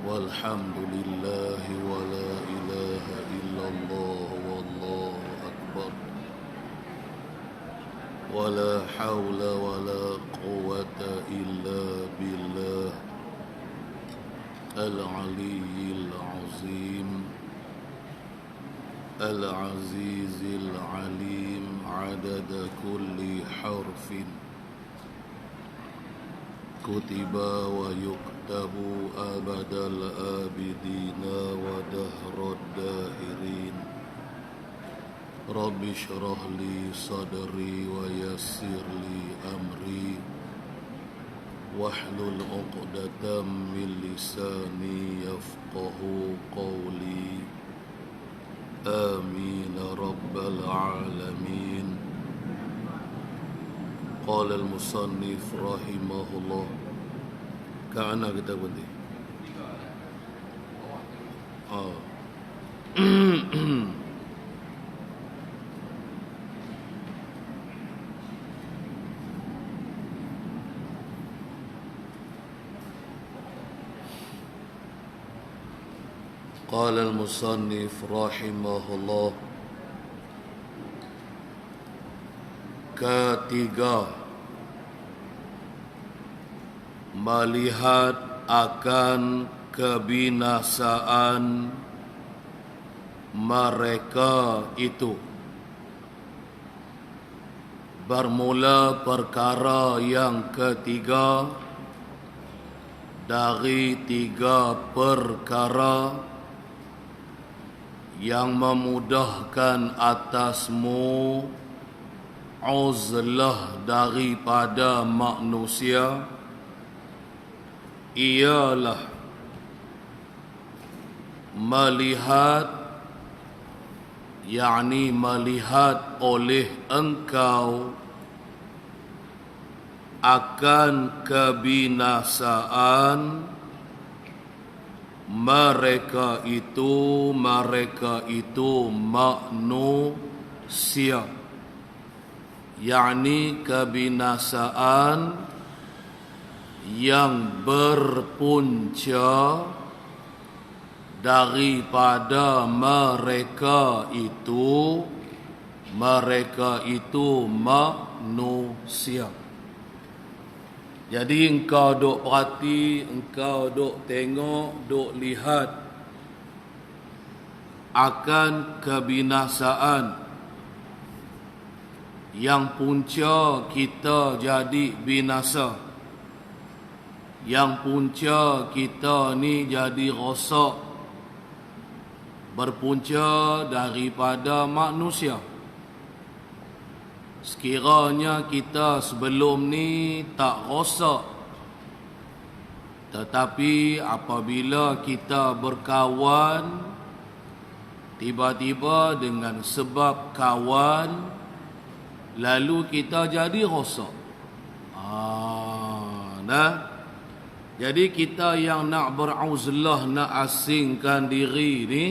والحمد لله ولا إله إلا الله والله أكبر ولا حول ولا قوة إلا بالله العلي العظيم العزيز العليم عدد كل حرف كتب ويكتب أبد الآبدين ودهر الداهرين رب اشرح لي صدري ويسر لي أمري واحلل عقدة من لساني يفقه قولي آمين رب العالمين. قال المصنف رحمه الله. Ka'ana kita berhenti. قال المصنف رحمه الله. Ketiga, melihat akan kebinasaan mereka itu. Bermula perkara yang ketiga dari tiga perkara yang memudahkan atasmu uzlah daripada manusia ialah melihat, yakni melihat oleh engkau akan kebinasaan mereka itu manusia, yakni kebinasaan yang berpunca daripada mereka itu manusia. Jadi engkau duk perhati, engkau duk tengok, duk lihat akan kebinasaan yang punca kita jadi binasa, yang punca kita ni jadi rosak, berpunca daripada manusia. Sekiranya kita sebelum ni tak rosak, tetapi apabila kita berkawan, tiba-tiba dengan sebab kawan, lalu kita jadi rosak. Jadi kita yang nak beruzlah, nak asingkan diri ni,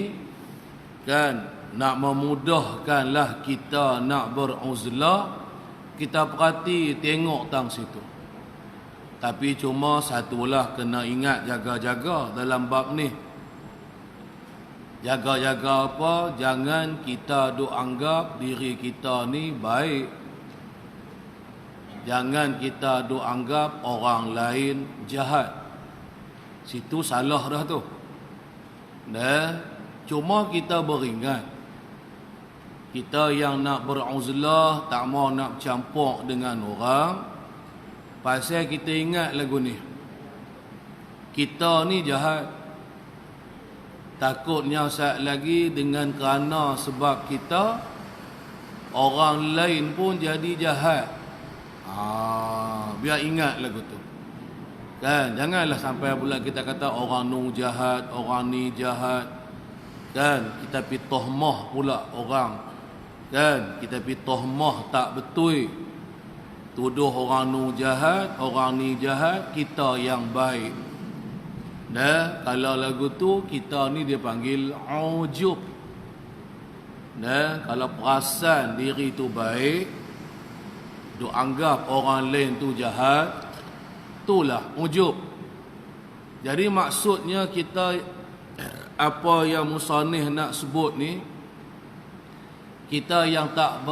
kan, nak memudahkanlah kita nak beruzlah, kita perhati, tengok tang situ. Tapi cuma satulah kena ingat, jaga-jaga dalam bab ni. Jaga-jaga apa? Jangan kita duk anggap diri kita ni baik. Jangan kita duk anggap orang lain jahat. Situ salah dah tu. Cuma kita beringat, kita yang nak beruzlah, tak mau nak campur dengan orang, pasal kita ingat lagu ni, kita ni jahat. Takutnya saat lagi dengan kerana sebab kita, orang lain pun jadi jahat. Biar ingat lagu tu, kan. Janganlah sampai pula kita kata orang nu jahat, orang ni jahat, kan. Kita pi tohmah pula orang, kan. Kita pi tohmah tak betul, tuduh orang nu jahat, orang ni jahat, kita yang baik. Kalau lagu tu kita ni dia panggil ujub. Kalau perasan diri tu baik, duk anggap orang lain tu jahat, Itulah ujub. Jadi maksudnya kita, apa yang musannif nak sebut ni, kita yang tak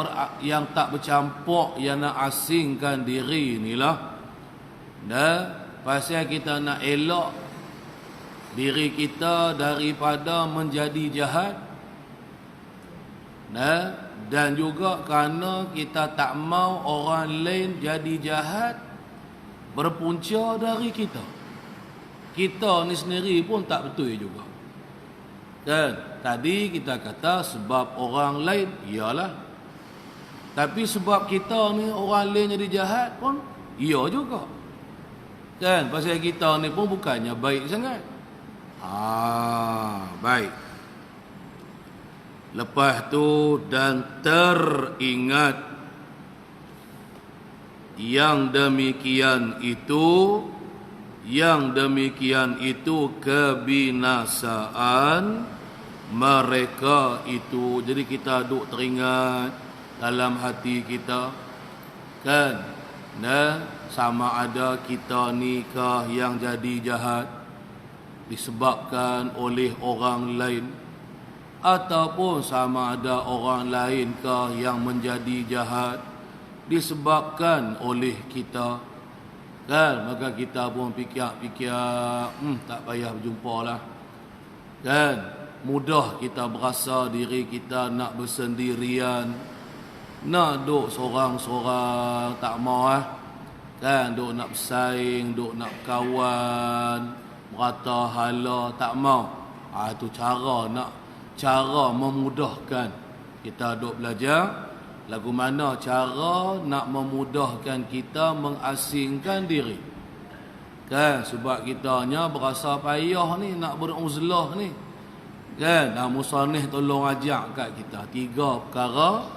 bercampur, yang nak asingkan diri ni lah. Dan pasal kita nak elok diri kita daripada menjadi jahat. Dan juga kerana kita tak mau orang lain jadi jahat berpunca dari kita. Kita ni sendiri pun tak betul juga. Dan tadi kita kata sebab orang lain, iyalah. Tapi sebab kita ni orang lain jadi jahat pun, iya juga. Kan, pasal kita ni pun bukannya baik sangat. Baik. Lepas tu, dan teringat yang demikian itu kebinasaan mereka itu. Jadi kita duk teringat dalam hati kita, kan, sama ada kita ni kah yang jadi jahat disebabkan oleh orang lain, ataupun sama ada orang lain kah yang menjadi jahat disebabkan oleh kita. Kan, maka kita pun fikir-fikir, tak payah berjumpa lah. Kan, mudah kita berasa diri kita nak bersendirian, nak duk sorang-sorang, tak mau kan, duk nak bersaing, duk nak kawan, merata hala, tak mau. Itu cara memudahkan kita duk belajar lagu mana cara nak memudahkan kita mengasingkan diri. Kan, sebab kitanya berasa payah ni nak beruzlah ni. Kan, musannif tolong ajak kat kita 3 perkara,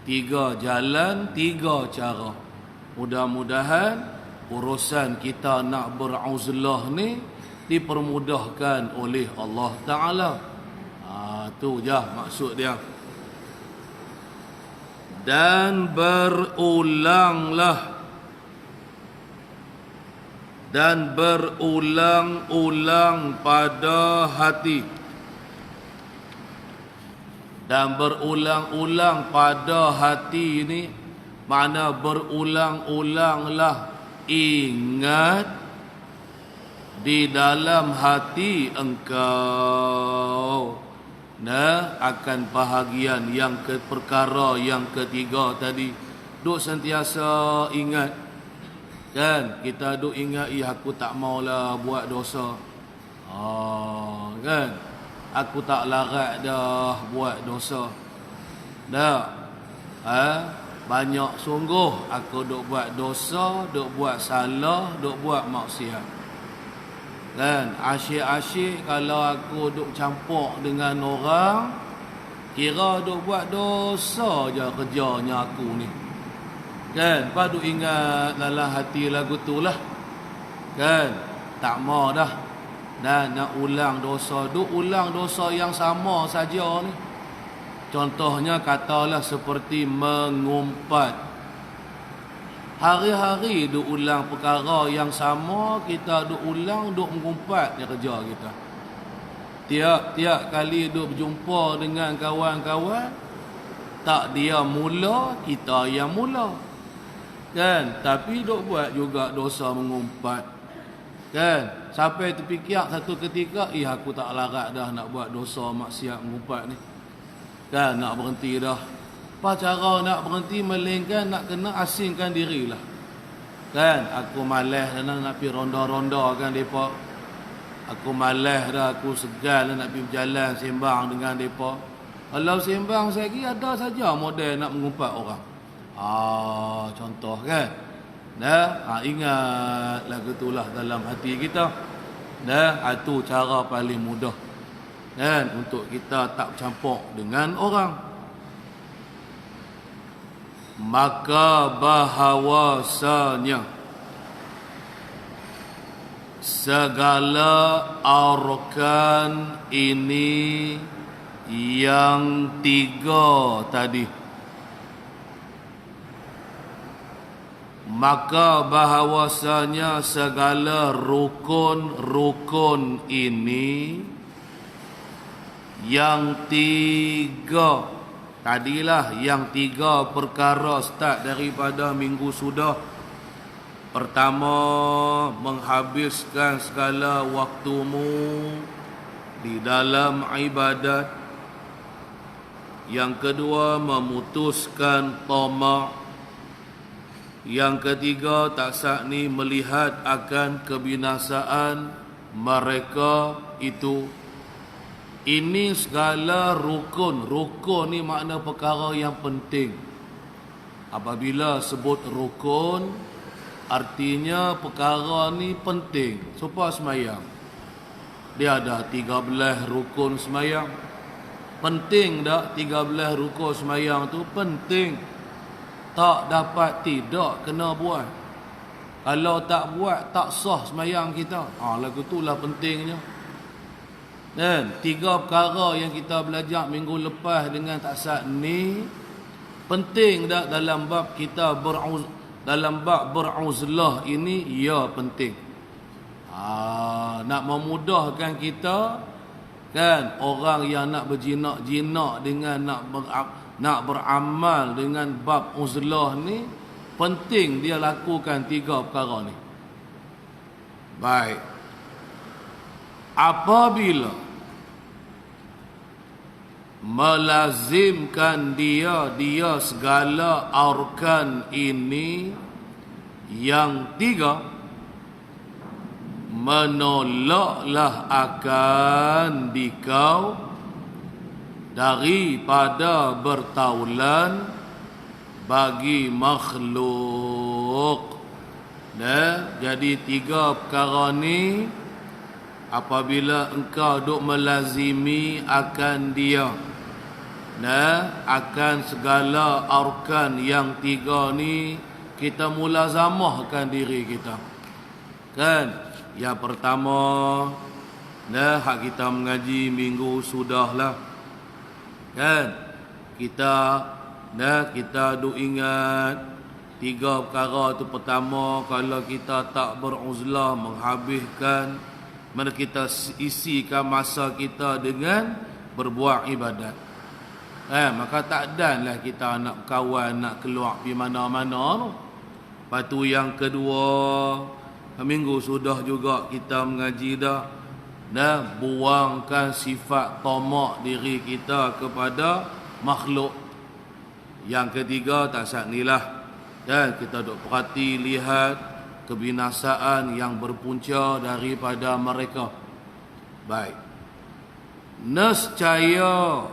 3 jalan, 3 cara. Mudah-mudahan urusan kita nak beruzlah ni dipermudahkan oleh Allah Ta'ala. Tu je maksud dia. Dan berulang-ulang pada hati. Dan berulang-ulang pada hati ini makna berulang-ulanglah ingat di dalam hati engkau. Akan bahagian yang perkara yang ketiga tadi, duk sentiasa ingat. Kan, kita duk ingat, aku tak maulah buat dosa. Kan, aku tak larat dah buat dosa. Banyak sungguh aku duk buat dosa, duk buat salah, duk buat maksiat. Kan, asyik-asyik kalau aku duk campur dengan orang, kira duk buat dosa je kerjanya aku ni. Kan, lepas duk ingat dalam hati lagu tu lah. Kan, tak mau dah. Dan nak ulang dosa, duk ulang dosa yang sama saja ni. Contohnya katalah seperti mengumpat. Hari-hari duk ulang perkara yang sama, kita duk ulang, duk mengumpat dia kerja kita. Tiap-tiap kali duk berjumpa dengan kawan-kawan, tak dia mula, kita yang mula. Kan, tapi duk buat juga dosa mengumpat. Kan, sampai terfikir satu ketika, aku tak larat dah nak buat dosa maksiat mengumpat ni. Kan, nak berhenti dah. Apa cara nak berhenti, melainkan nak kena asingkan dirilah. Kan, aku malas dah nak pergi ronda-ronda kan mereka. Aku malas dah, aku segan nak pergi berjalan sembang dengan mereka. Kalau sembang lagi ada saja model nak mengumpat orang. Contoh kan. Ingat lagu itulah dalam hati kita. Itu cara paling mudah kan, untuk kita tak campur dengan orang. Maka bahawasanya segala arkan ini yang 3 tadi, maka bahawasanya segala rukun-rukun ini yang tiga, tadilah yang tiga perkara start daripada minggu sudah. Pertama, menghabiskan segala waktumu di dalam ibadat. Yang kedua, memutuskan tamak. Yang ketiga, tak sakni melihat akan kebinasaan mereka itu. Ini segala rukun. Rukun ni makna perkara yang penting. Apabila sebut rukun, artinya perkara ni penting. Supaya semayang, dia ada 13 rukun semayang. Penting tak 13 rukun semayang tu? Penting. Tak dapat tidak kena buat. Kalau tak buat, tak sah semayang kita. Lagu itulah pentingnya. Dan 3 perkara yang kita belajar minggu lepas dengan taksat ni, penting tak dalam bab kita dalam bab beruzlah ini? Ya, penting. Nak memudahkan kita, kan, orang yang nak berjinak-jinak dengan nak beramal dengan bab uzlah ni, penting dia lakukan 3 perkara ni. Baik. Apabila melazimkan dia segala arkan ini yang 3, menolaklah akan dikau daripada bertaulan bagi makhluk. Jadi 3 perkara ni, apabila engkau duk melazimi akan dia, akan segala arkan yang 3 ni, kita mulazamahkan diri kita, kan. Yang pertama, hak kita mengaji minggu sudahlah, kan. Kita duk ingat 3 perkara tu. Pertama, kalau kita tak beruzlah, menghabiskan, mana kita isikan masa kita dengan berbuat ibadat, maka tak danlah kita nak kawan, nak keluar pergi mana-mana tu. Lepas tu yang kedua, minggu sudah juga kita mengaji dah, buangkan sifat tamak diri kita kepada makhluk. Yang ketiga, tak saknilah, kita duk perhati, lihat kebinasaan yang berpunca daripada mereka. Baik. Nescaya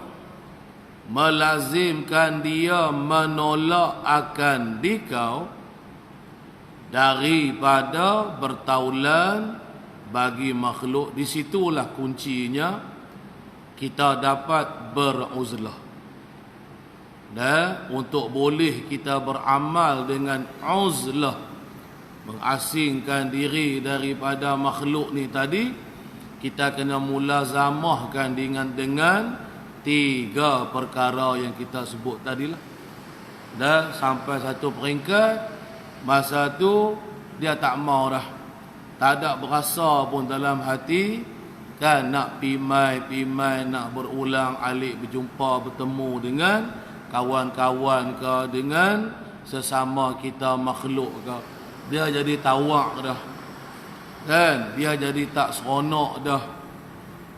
melazimkan dia menolak akan dikau daripada bertaulan bagi makhluk. Di situlah kuncinya kita dapat beruzlah. Untuk boleh kita beramal dengan uzlah, mengasingkan diri daripada makhluk ni tadi, kita kena mulazamahkan dengan 3 perkara yang kita sebut tadilah. Sampai satu peringkat, masa tu dia tak mau dah, tak ada berasa pun dalam hati, kan, nak pimai, nak berulang alik berjumpa, bertemu dengan kawan-kawan ke, dengan sesama kita makhluk ke. Dia jadi tawak dah, kan. Dia jadi tak seronok dah,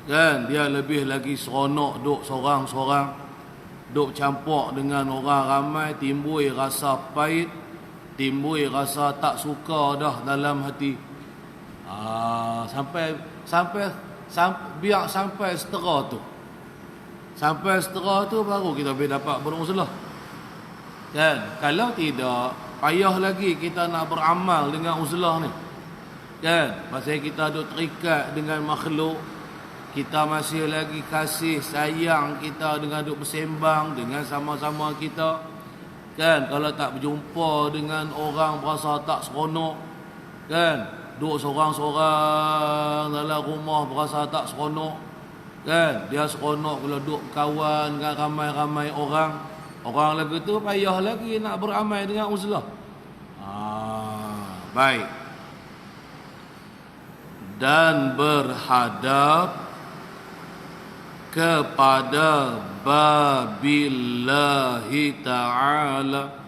kan. Dia lebih lagi seronok duk sorang-sorang, duk campur dengan orang ramai, timbul rasa pahit, timbul rasa tak suka dah dalam hati. Biar sampai setera tu. Sampai setera tu baru kita boleh dapat beruzlah, kan. Kalau tidak, payah lagi kita nak beramal dengan uzlah ni, kan. Pasal kita duk terikat dengan makhluk, kita masih lagi kasih sayang kita dengan duk bersembang dengan sama-sama kita, kan. Kalau tak berjumpa dengan orang, berasa tak seronok, kan. Duk sorang-sorang dalam rumah, berasa tak seronok, kan. Dia seronok kalau duk kawan dengan ramai-ramai orang. Orang lagu tu payah lagi nak beramal dengan uzlah. Baik. Dan berhadap kepada babillahi ta'ala.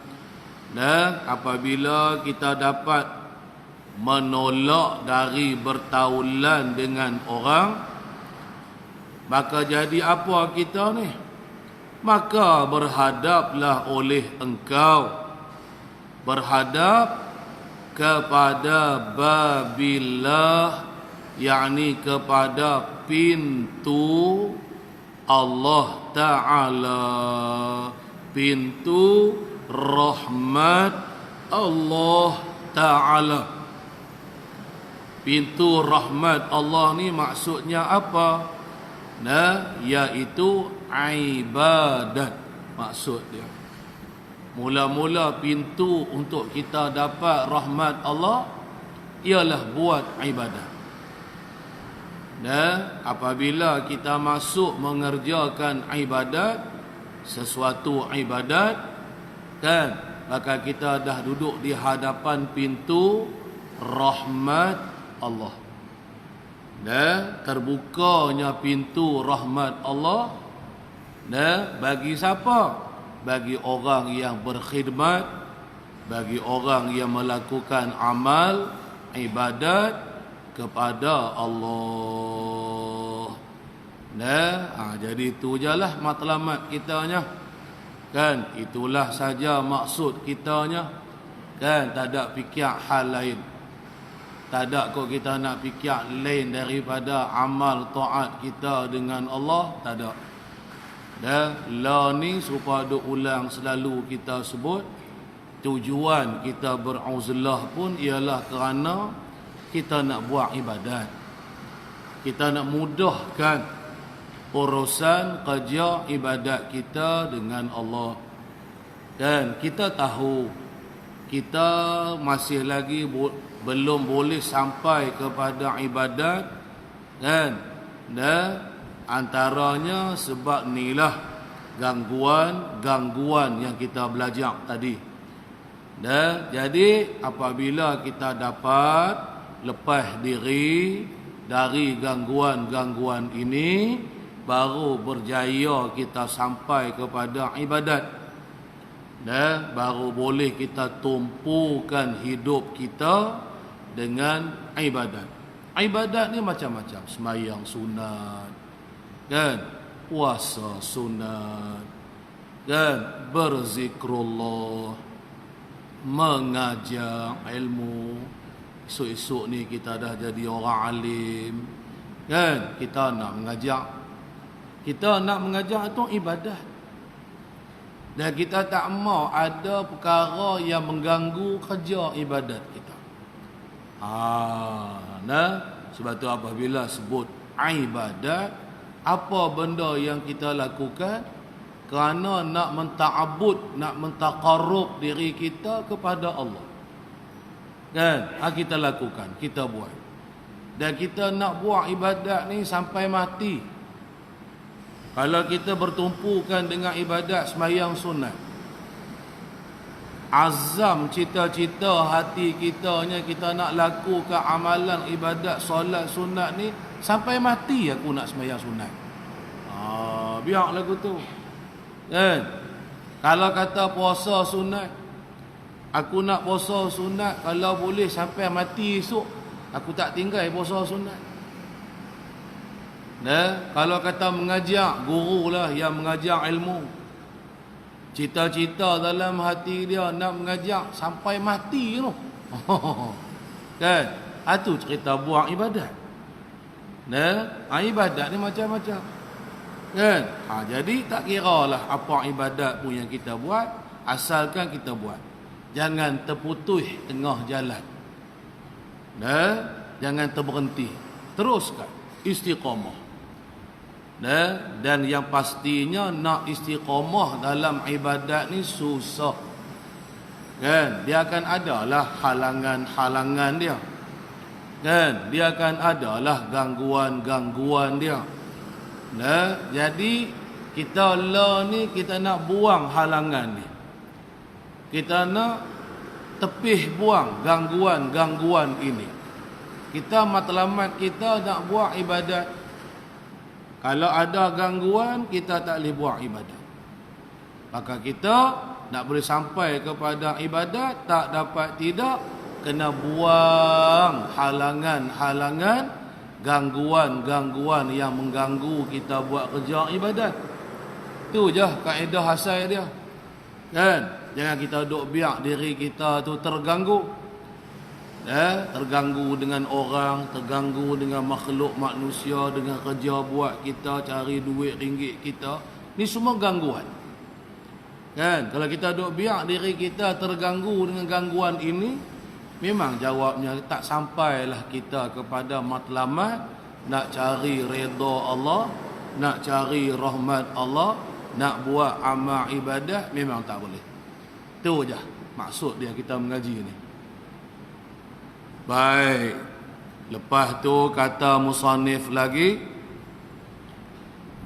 Dan apabila kita dapat menolak dari bertaulan dengan orang, maka jadi apa kita ni? Maka berhadaplah oleh engkau, berhadap kepada babillah, yakni kepada pintu Allah Ta'ala, pintu rahmat Allah Ta'ala. Pintu rahmat Allah ni maksudnya apa? Nah, iaitu ibadat maksud dia. Mula-mula pintu untuk kita dapat rahmat Allah ialah buat ibadat. Dan apabila kita masuk mengerjakan ibadat, sesuatu ibadat, kan, maka kita dah duduk di hadapan pintu rahmat Allah. Dan terbukanya pintu rahmat Allah, dan bagi siapa? Bagi orang yang berkhidmat, bagi orang yang melakukan amal ibadat kepada Allah. Nah, jadi itu jelah matlamat kitanya. Kan, itulah saja maksud kitanya. Kan, tak ada fikir hal lain. Tak ada kok kita nak fikir lain daripada amal taat kita dengan Allah, tak ada. Dan la ni supaya ulang selalu kita sebut, tujuan kita beruzlah pun ialah kerana kita nak buat ibadat. Kita nak mudahkan urusan kerja ibadat kita dengan Allah. Dan kita tahu kita masih lagi belum boleh sampai kepada ibadat, kan? Dan antaranya sebab inilah gangguan yang kita belajar tadi. Dan jadi apabila kita dapat lepas diri dari gangguan-gangguan ini, baru berjaya kita sampai kepada ibadat. Dan baru boleh kita tumpukan hidup kita dengan ibadat. Ibadat ni macam-macam. Sembahyang sunat, kan? Puasa sunat, kan? Berzikrullah, mengajar ilmu. Esok-esok ni kita dah jadi orang alim, kan? Kita nak mengajar. Kita nak mengajar itu ibadat. Dan kita tak mau ada perkara yang mengganggu kerja ibadat kita. Nah, sebab tu apabila sebut ibadat, apa benda yang kita lakukan kerana nak menta'abud, nak mentaqarrub diri kita kepada Allah. Kan? Kita lakukan, kita buat. Dan kita nak buat ibadat ni sampai mati. Kalau kita bertumpukan dengan ibadat sembahyang sunat, azam cita-cita hati kitanya kita nak lakukan amalan ibadat solat sunat ni sampai mati aku nak sembahyang sunat. Biar lagu tu. Kan? Kalau kata puasa sunat, aku nak puasa sunat kalau boleh sampai mati esok, aku tak tinggal puasa sunat. Kalau kata mengajar, guru lah yang mengajar ilmu, cita-cita dalam hati dia nak mengajar sampai mati tu. Kan? Itu cerita buat ibadat. Ibadat ni macam-macam. Kan? Jadi tak kira lah apa ibadat pun yang kita buat, asalkan kita buat. Jangan terputus tengah jalan. Jangan terberhenti. Teruskan istiqamah. Dan yang pastinya nak istiqamah dalam ibadat ni susah. Kan? Dia akan adalah halangan-halangan dia. Kan? Dia akan adalah gangguan-gangguan dia. Jadi kita nak buang halangan ni. Kita nak tepih buang gangguan-gangguan ini. Kita matlamat kita nak buat ibadat. Kalau ada gangguan, kita tak boleh buat ibadat. Maka kita nak boleh sampai kepada ibadat, tak dapat tidak, kena buang halangan-halangan, gangguan-gangguan yang mengganggu kita buat kerja ibadat. Tu je kaedah asal dia. Kan? Jangan kita duk biar diri kita tu terganggu. Terganggu dengan orang, terganggu dengan makhluk manusia, dengan kerja buat kita, cari duit ringgit kita. Ni semua gangguan. Kan? Kalau kita duk biar diri kita terganggu dengan gangguan ini, memang jawabnya tak sampailah kita kepada matlamat nak cari redha Allah, nak cari rahmat Allah, nak buat amal ibadat, memang tak boleh. Itu je maksud dia kita mengaji ni. Baik. Lepas tu kata musannif lagi,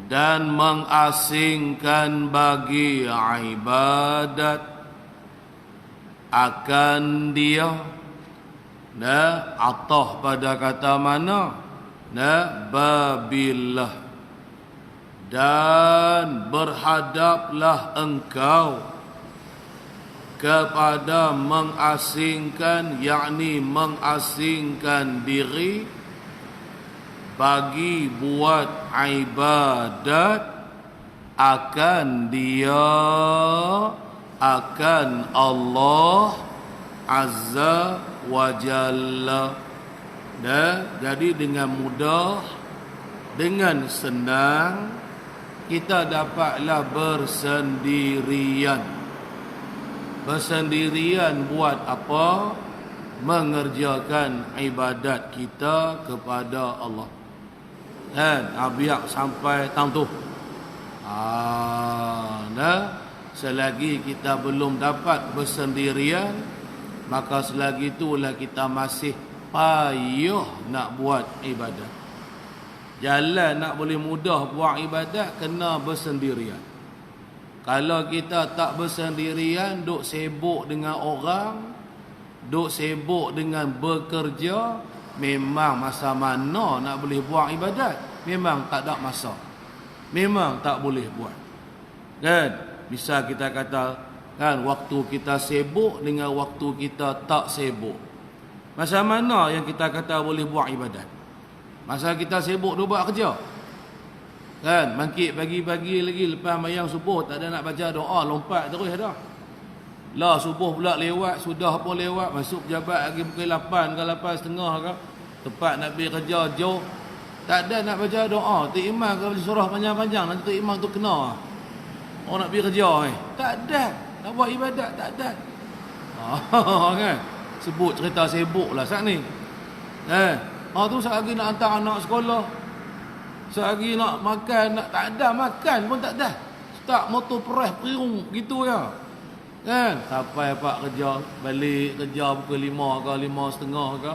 dan mengasingkan bagi ibadat akan dia, atah pada kata mana, babillah, dan berhadaplah engkau kepada mengasingkan, yakni mengasingkan diri bagi buat ibadat akan dia, akan Allah Azza wa Jalla. Jadi dengan mudah, dengan senang, kita dapatlah bersendirian. Bersendirian buat apa? Mengerjakan ibadat kita kepada Allah. Kan? Biar sampai tahun tu. Selagi kita belum dapat bersendirian, maka selagi itulah kita masih payah nak buat ibadat. Jalan nak boleh mudah buat ibadat, kena bersendirian. Kalau kita tak bersendirian, duk sibuk dengan orang, duk sibuk dengan bekerja, memang masa mana nak boleh buat ibadat? Memang tak ada masa. Memang tak boleh buat. Kan? Bisa kita kata, kan, waktu kita sibuk dengan waktu kita tak sibuk. Masa mana yang kita kata boleh buat ibadat? Masa kita sibuk duk buat kerja. Kan, bangkit pagi-pagi lagi lepas mayang subuh, tak ada nak baca doa, lompat terus dah. Lah subuh pula lewat, sudah pun lewat, masuk pejabat lagi pukul 8 ke 8.30 ke. Tempat nak pergi kerja jauh, tak ada nak baca doa. Tok imam kalau surah panjang-panjang, nanti tok imam tu kena. Oh nak pergi kerja tak ada. Nak buat ibadat tak ada. Kan? Sebut cerita sibuk lah saat ni. Tu saat lagi nak hantar anak sekolah. Sehari nak makan, tak ada makan pun tak ada. Start motor press priung gitu ya. Kan? Sampai pak kerja, balik kerja pukul 5 ke 5.30 ke.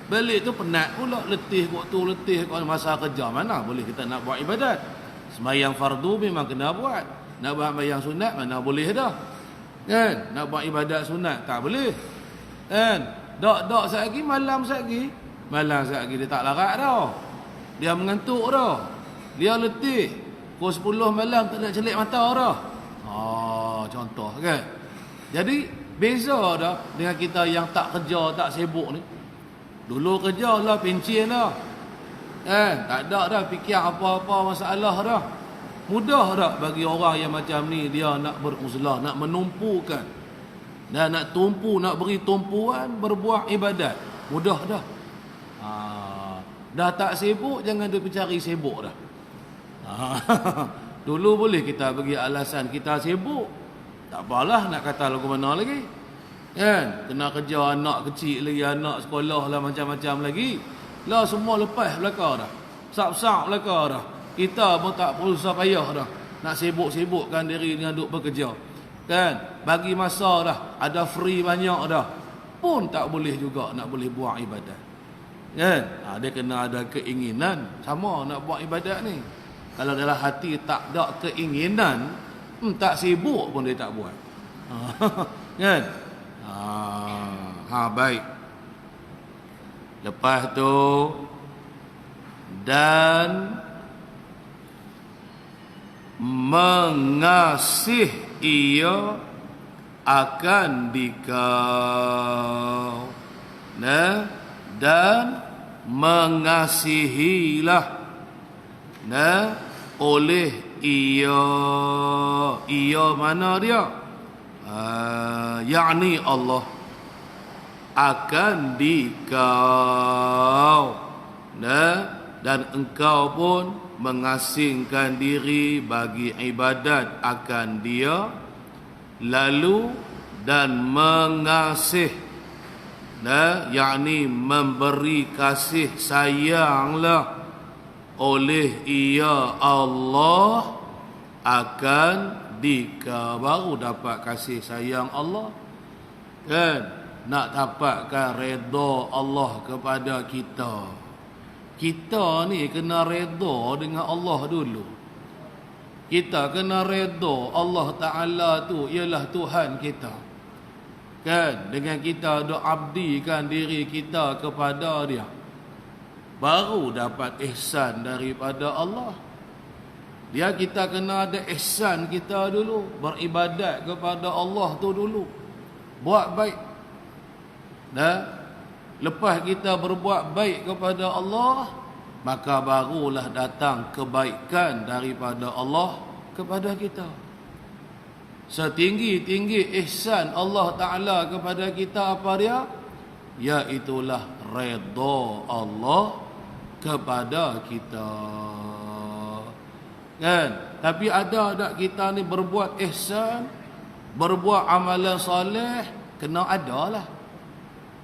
Balik tu penat pula, letih waktu, letih kat masa kerja. Mana boleh kita nak buat ibadat? Sembahyang fardu memang kena buat. Nak buat sembahyang sunat mana boleh dah. Kan? Nak buat ibadat sunat tak boleh. Kan? Dak sehari malam sehari. Malam sehari dia tak larat dah. Dia mengantuk dah. Dia letih. Pukul 10 malam tak nak celik mata dah. Contoh kan. Jadi beza dah dengan kita yang tak kerja, tak sibuk ni. Dulu kerja lah pencen dah. Tak ada dah fikir apa-apa masalah dah. Mudah dah bagi orang yang macam ni, dia nak beruzlah, nak menumpukan. Dan nak tumpu, nak beri tumpuan berbuat ibadat. Mudah dah. Dah tak sibuk, jangan dia cari sibuk dah. Dulu boleh kita bagi alasan kita sibuk. Tak apalah nak kata lagu mana lagi. Kan? Kena kerja anak kecil lagi, anak sekolah lah macam-macam lagi. Lah semua lepas belakang dah. Sak-sak belakang dah. Kita pun tak perlu susah payah dah. Nak sibuk-sibukkan diri dengan duk bekerja. Kan? Bagi masa dah. Ada free banyak dah. Pun tak boleh juga nak boleh buat ibadat. Kan? Dia kena ada keinginan sama nak buat ibadat ni. Kalau dalam hati tak ada keinginan, tak sibuk pun dia tak buat. Kan? Baik. Lepas tu dan mengasih ia akan dikau. Nah, dan mengasihilah oleh ia mana dia? Yakni Allah akan dikau. Dan engkau pun mengasingkan diri bagi ibadat akan dia, lalu dan mengasih, yakni memberi kasih sayanglah oleh ia Allah akan dikau. Baru dapat kasih sayang Allah, kan? Nak dapatkan redha Allah kepada kita, kita ni kena redha dengan Allah dulu. Kita kena redha Allah Ta'ala tu ialah Tuhan kita, kan? Dengan kita duk abdikan diri kita kepada dia, baru dapat ihsan daripada Allah. Dia kita kena ada ihsan kita dulu, beribadat kepada Allah tu dulu, buat baik. Lepas kita berbuat baik kepada Allah, maka barulah datang kebaikan daripada Allah kepada kita. Setinggi-tinggi ihsan Allah Ta'ala kepada kita apa dia? Iaitulah redha Allah kepada kita, kan? Tapi ada tak kita ni berbuat ihsan, berbuat amalan soleh, kena ada lah,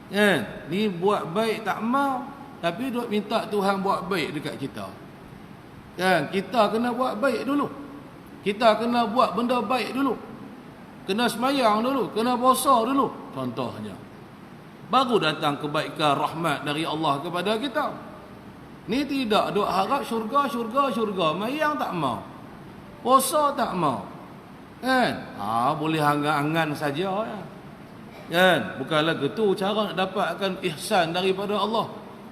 kan? Ni buat baik tak mau, tapi duk minta Tuhan buat baik dekat kita, kan? Kita kena buat baik dulu, kita kena buat benda baik dulu, kena semayang dulu, kena puasa dulu contohnya, baru datang kebaikan rahmat dari Allah kepada kita. Ni tidak duk harap syurga, mayang tak mau, puasa tak mau, kan? Boleh angan-angan saja ya, kan? Bukanlah gitu cara nak dapatkan ihsan daripada Allah,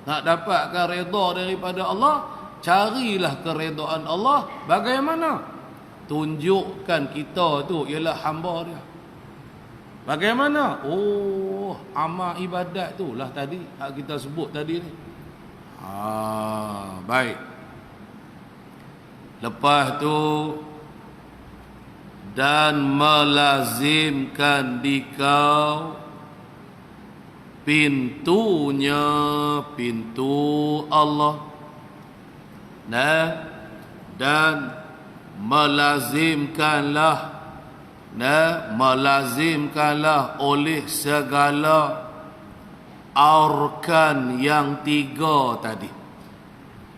nak dapatkan redha daripada Allah. Carilah keredaan Allah. Bagaimana? Tunjukkan kita tu ialah hamba dia. Bagaimana? Amal ibadat tu lah tadi kita sebut tadi ni. Baik. Lepas tu dan melazimkan dikau pintunya, pintu Allah, dan melazimkanlah oleh segala arkan yang tiga tadi.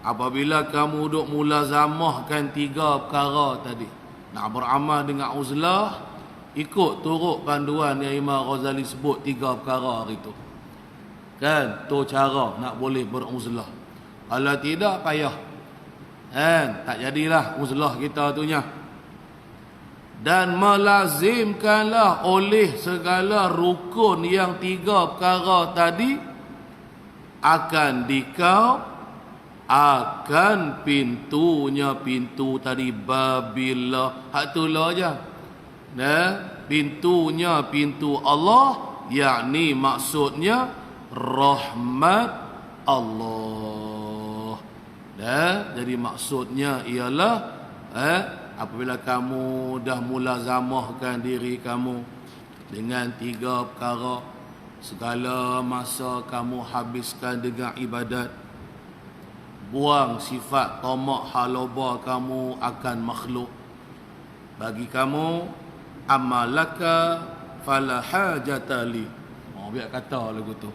Apabila kamu duk mulazamahkan tiga perkara tadi, nak beramal dengan uzlah, ikut turut panduan yang Imam Ghazali sebut tiga perkara itu, kan? Tu cara nak boleh beruzlah. Kalau tidak payah, kan? Tak jadilah uzlah kita tu nya. Dan melazimkanlah oleh segala rukun yang tiga perkara tadi akan dikau, akan pintunya, pintu tadi babila, hak tu lah je. Pintunya pintu Allah, yakni maksudnya rahmat Allah. Jadi maksudnya ialah apabila kamu dah mulazamahkan diri kamu dengan tiga perkara, segala masa kamu habiskan dengan ibadat, buang sifat tamak haloba kamu akan makhluk. Bagi kamu, amalaka fala hajata li. Biar kata lagu tu,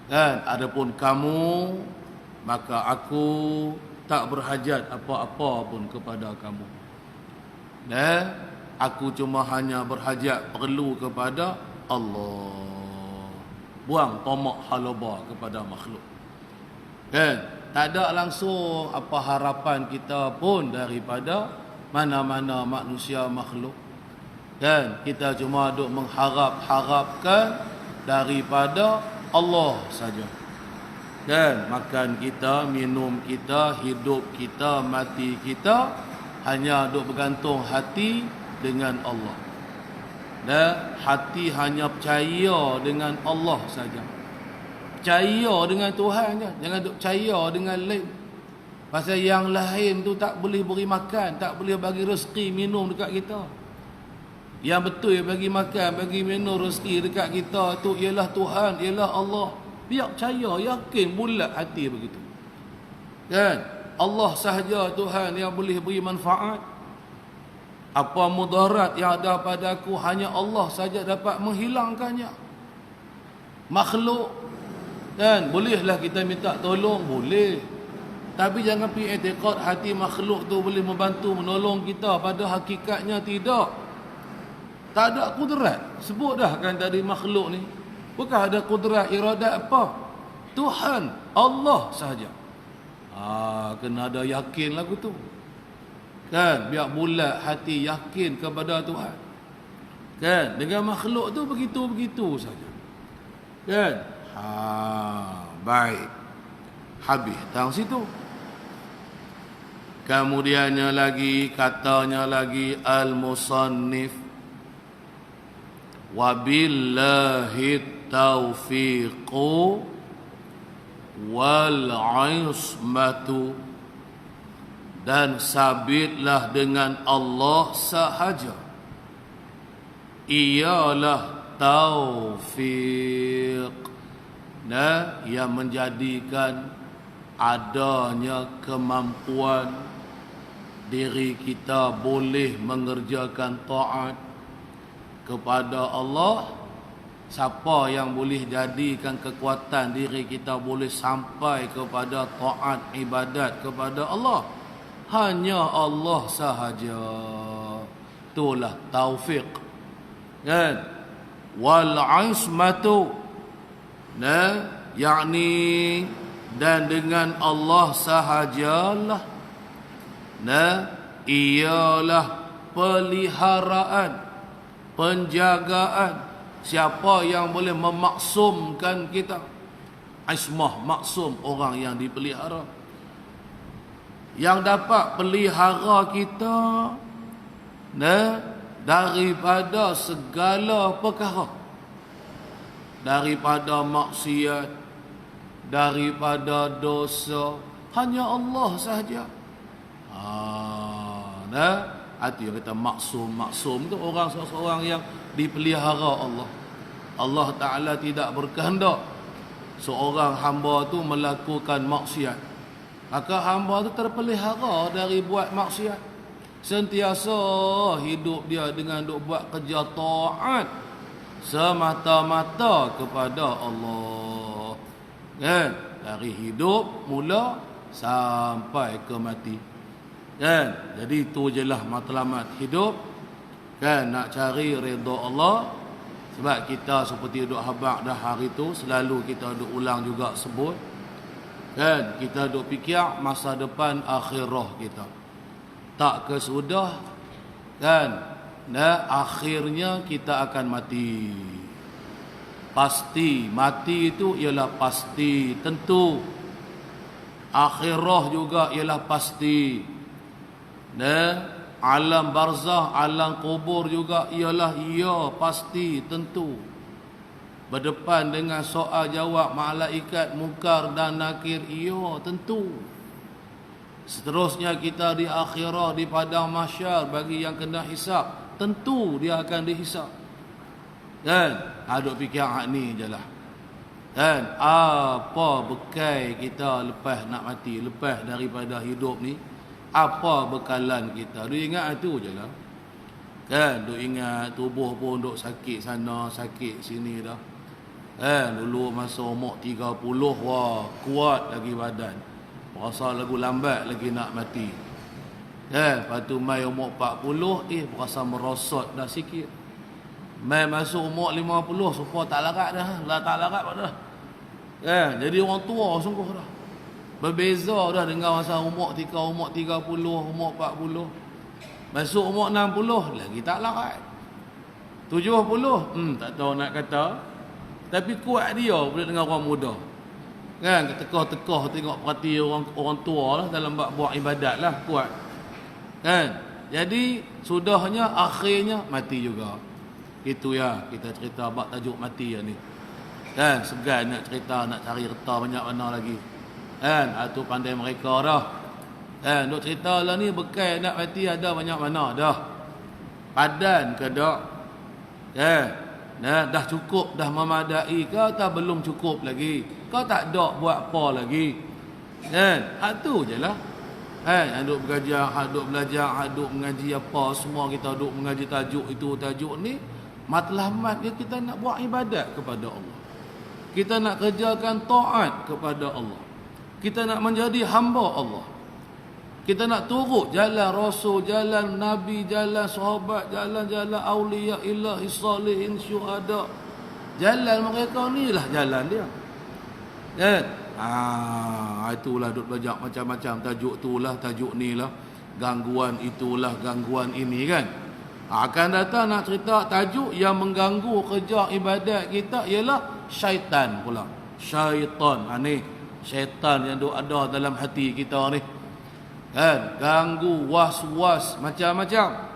kan? Adapun kamu, maka aku tak berhajat apa-apa pun kepada kamu. Aku cuma hanya berhajat perlu kepada Allah. Buang tamak halaba kepada makhluk, kan? Tak ada langsung apa harapan kita pun daripada mana-mana manusia makhluk, kan? Kita cuma duk mengharap-harapkan daripada Allah saja. Kan, makan kita, minum kita, hidup kita, mati kita hanya duk bergantung hati dengan Allah. Dan hati hanya percaya dengan Allah saja. Percaya dengan Tuhan je, jangan duk percaya dengan lain. Pasal yang lain tu tak boleh beri makan, tak boleh bagi rezeki minum dekat kita. Yang betul yang bagi makan, bagi minum, rezeki dekat kita tu ialah Tuhan, ialah Allah. Biar percaya, yakin, bulat hati begitu. Kan? Allah sahaja Tuhan yang boleh beri manfaat. Apa mudarat yang ada padaku hanya Allah saja dapat menghilangkannya. Makhluk, kan? Bolehlah kita minta tolong, boleh. Tapi jangan pergi i'tiqad hati makhluk tu boleh membantu menolong kita, pada hakikatnya tidak. Tak ada kudrat. Sebut dah kan tadi makhluk ni. Bukan ada kudrat iradat apa. Tuhan, Allah sahaja. Kena ada yakin lagu tu. Kan, biar bulat hati yakin kepada Tuhan. Kan, dengan makhluk tu begitu-begitu saja. Kan? Baik. Habis tang situ. Kemudiannya lagi, katanya lagi al-musannif, wabillahi taufiqu wal ismatu, dan sabitlah dengan Allah sahaja ialah taufiq, yang menjadikan adanya kemampuan diri kita boleh mengerjakan taat kepada Allah. Siapa yang boleh jadikan kekuatan diri kita boleh sampai kepada taat ibadat kepada Allah? Hanya Allah sahaja. Itulah taufiq. Kan? Wal ismatu, yakni dan dengan Allah sahajalah, ialah peliharaan, penjagaan. Siapa yang boleh memaksumkan kita? Ismah, maksum, orang yang dipelihara. Yang dapat pelihara kita daripada segala perkara, daripada maksiat, daripada dosa, hanya Allah sahaja. Hati yang kata maksum. Maksum tu orang seorang yang dipelihara Allah. Allah Ta'ala tidak berkehendak seorang hamba tu melakukan maksiat, maka hamba tu terpelihara dari buat maksiat. Sentiasa hidup dia dengan duk buat kerja taat semata-mata kepada Allah. Kan? Dari hidup mula sampai ke mati. Kan? Jadi itu jelah matlamat hidup. Kan? Nak cari redha Allah. Sebab kita seperti duk habaq dah hari tu, selalu kita duk ulang juga sebut. Kan? Kita duk fikir masa depan akhirah kita. Tak kesudah, kan? Akhirnya kita akan mati. Pasti mati itu ialah pasti, tentu. Akhirah juga ialah pasti. Alam barzah, alam kubur juga ialah pasti, tentu. Berdepan dengan soal jawab malaikat munkar dan nakir, tentu. Seterusnya kita di akhirah, di padang mahsyar, bagi yang kena hisap, tentu dia akan dihisap. Kan? Aduk fikir ni je lah. Kan? Apa bekal kita lepas nak mati, lepas daripada hidup ni? Apa bekalan kita? Duk ingat itu je lah. Kan? Duk ingat tubuh pun duk sakit sana, sakit sini dah. Kan? Dulu masa umur 30, wah, kuat lagi badan. Berasa lagu lambat lagi nak mati. Lepas tu mai umur 40, berasa merosot dah sikit. Mai masuk umur 50, supaya tak larat dah. Tak larat dah. Jadi orang tua sungguh dah. Berbeza dah dengan masa umur 30, umur 40. Masuk umur 60, lagi tak larat. 70, tak tahu nak kata. Tapi kuat dia pula dengan orang muda. Kan tekah-tekah tengok perhati orang tua lah dalam buat ibadat lah, kuat. Kan? Jadi sudahnya akhirnya mati juga. Itu ya kita cerita bab tajuk mati ya ni. Kan segan nak cerita, nak cari reta banyak mana lagi. Kan itu pandai mereka dah. Kan duk cerita lah ni bekal nak mati ada banyak mana dah. Padan ke dak? Nah, dah cukup, dah memadai ke atau belum cukup lagi? Kau tak ada buat apa lagi? Kan? Itu je lah. Yang duk belajar, duk belajar, duk mengaji apa, semua kita duk mengaji tajuk itu, tajuk ni. Matlamat dia kita nak buat ibadat kepada Allah. Kita nak kerjakan taat kepada Allah. Kita nak menjadi hamba Allah. Kita nak turut jalan Rasul, jalan Nabi, jalan sahabat, jalan-jalan awliya, ilahi, salihin, syuhada. Jalan mereka ni lah jalan dia. Kan? Itulah duk belajar macam-macam. Tajuk itulah, tajuk ni lah. Gangguan itulah, gangguan ini kan. Akan datang nak cerita tajuk yang mengganggu kerja ibadat kita ialah syaitan pula. Syaitan. Ni syaitan yang duk ada dalam hati kita ni. Kan, ganggu, was-was macam-macam.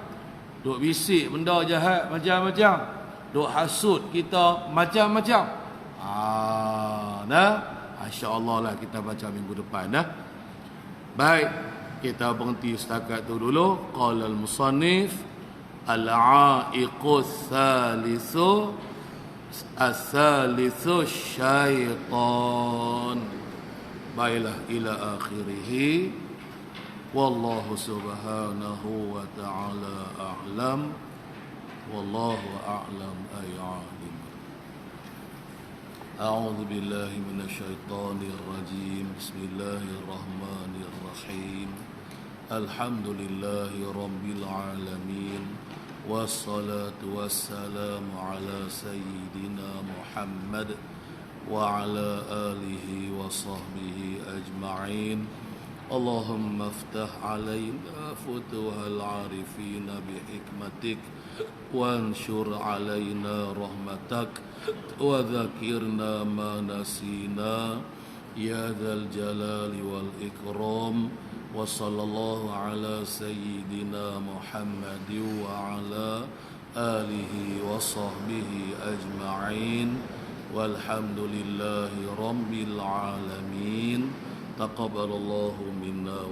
Duk bisik benda jahat macam-macam. Duk hasut kita macam-macam. Insya-Allah lah kita baca minggu depan dah. Baik, kita berhenti setakat tu dulu. Qala al-musannif al-a'iqus thalithu as-thalithu syaitan. Baiklah ila akhirih. Wallahu subhanahu wa ta'ala a'lam. Wallahu a'lam ay alim. A'udzu billahi minasyaitonir rajim. Bismillahirrahmanirrahim. Alhamdulillahi rabbil alamin. Wassalatu wassalamu ala sayyidina Muhammad wa ala alihi wa sahbihi ajma'in. اللهم افتح علينا فتوح العارفين بحكمتك وانشر علينا رحمتك وذكرنا ما نسينا يا ذا الجلال والإكرام وصلى الله على سيدنا محمد وعلى آله وصحبه أجمعين والحمد لله رب العالمين. تقبل الله منا